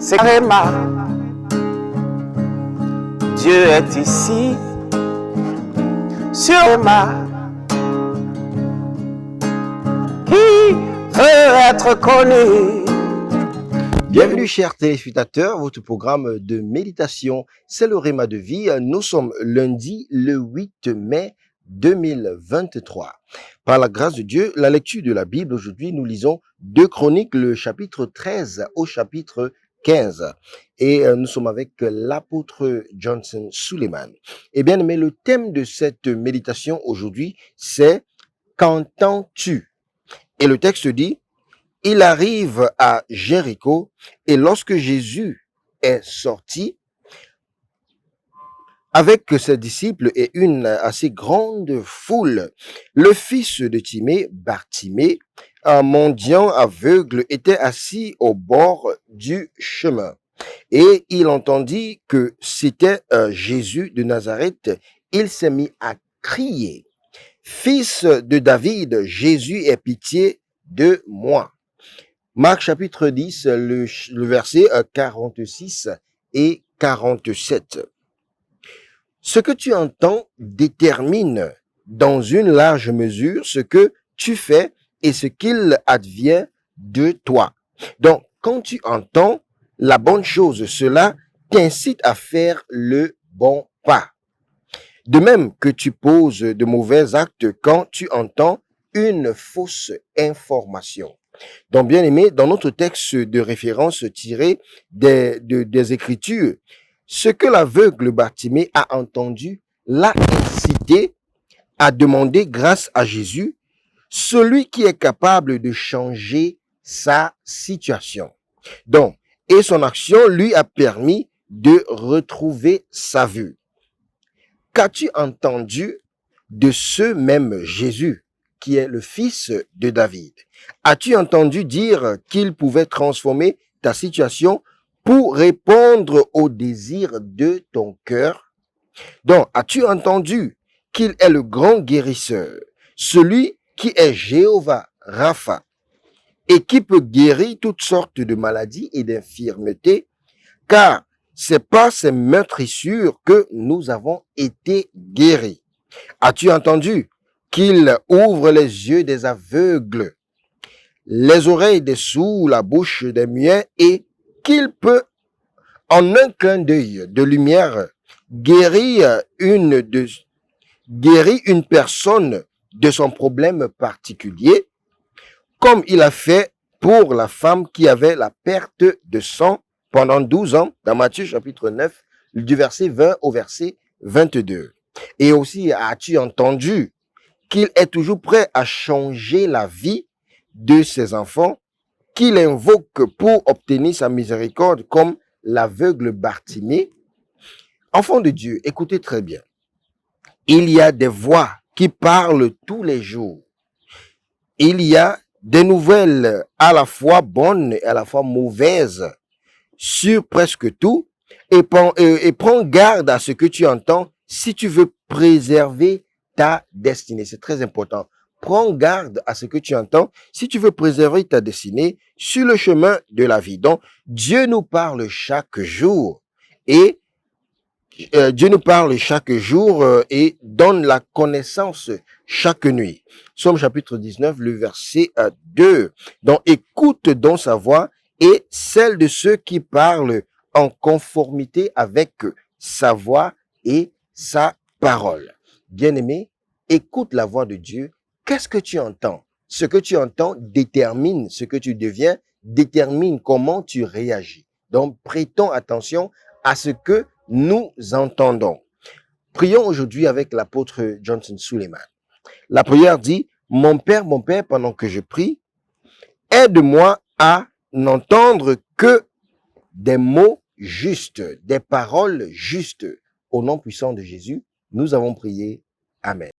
c'est Réma. Dieu est ici, sur Réma, qui veut être connu. Bienvenue chers téléspectateurs, votre programme de méditation, c'est le Réma de vie. Nous sommes lundi le 8 mai 2023. Par la grâce de Dieu, la lecture de la Bible, aujourd'hui nous lisons 2 Chroniques, le chapitre 13 au chapitre 15. Et nous sommes avec l'apôtre Johnson Suleiman. Et bien aimé, le thème de cette méditation aujourd'hui, c'est « Qu'entends-tu » Et le texte dit: il arrive à Jéricho, et lorsque Jésus est sorti avec ses disciples et une assez grande foule, le fils de Timée, Bartimée, un mendiant aveugle, était assis au bord du chemin. Et il entendit que c'était Jésus de Nazareth. Il s'est mis à crier: Fils de David, Jésus, aie pitié de moi. Marc chapitre 10, le verset 46 et 47. Ce que tu entends détermine dans une large mesure ce que tu fais et ce qu'il advient de toi. Donc, quand tu entends la bonne chose, cela t'incite à faire le bon pas. De même que tu poses de mauvais actes quand tu entends une fausse information. Donc, bien aimé, dans notre texte de référence tiré des Écritures, ce que l'aveugle Bartimée a entendu l'a incité à demander grâce à Jésus, celui qui est capable de changer sa situation. Donc, et son action lui a permis de retrouver sa vue. Qu'as-tu entendu de ce même Jésus qui est le fils de David? As-tu entendu dire qu'il pouvait transformer ta situation pour répondre aux désirs de ton cœur? Donc, as-tu entendu qu'il est le grand guérisseur, celui qui est Jéhovah Rapha et qui peut guérir toutes sortes de maladies et d'infirmités, car c'est par ses meurtrissures que nous avons été guéris. As-tu entendu qu'il ouvre les yeux des aveugles, les oreilles des sourds, la bouche des muets, et qu'il peut, en un clin d'œil de lumière, guérir une personne de son problème particulier, comme il a fait pour la femme qui avait la perte de sang pendant 12 ans, dans Matthieu chapitre 9, du verset 20 au verset 22. Et aussi, as-tu entendu qu'il est toujours prêt à changer la vie de ses enfants, qu'il invoque pour obtenir sa miséricorde, comme l'aveugle Bartimée? Enfants de Dieu, écoutez très bien. Il y a des voix qui parlent tous les jours. Il y a des nouvelles à la fois bonnes et à la fois mauvaises sur presque tout. Et prends garde à ce que tu entends si tu veux préserver ta destinée. C'est très important. Prends garde à ce que tu entends si tu veux préserver ta destinée sur le chemin de la vie. Donc, Dieu nous parle chaque jour et et donne la connaissance chaque nuit. Somme chapitre 19, le verset 2. Donc, écoute donc sa voix et celle de ceux qui parlent en conformité avec sa voix et sa parole. Bien-aimé, écoute la voix de Dieu. Qu'est-ce que tu entends? Ce que tu entends détermine ce que tu deviens, détermine comment tu réagis. Donc, prêtons attention à ce que nous entendons. Prions aujourd'hui avec l'apôtre Johnson Suleiman. La prière dit: mon Père, pendant que je prie, aide-moi à n'entendre que des mots justes, des paroles justes. Au nom puissant de Jésus, nous avons prié. Amen.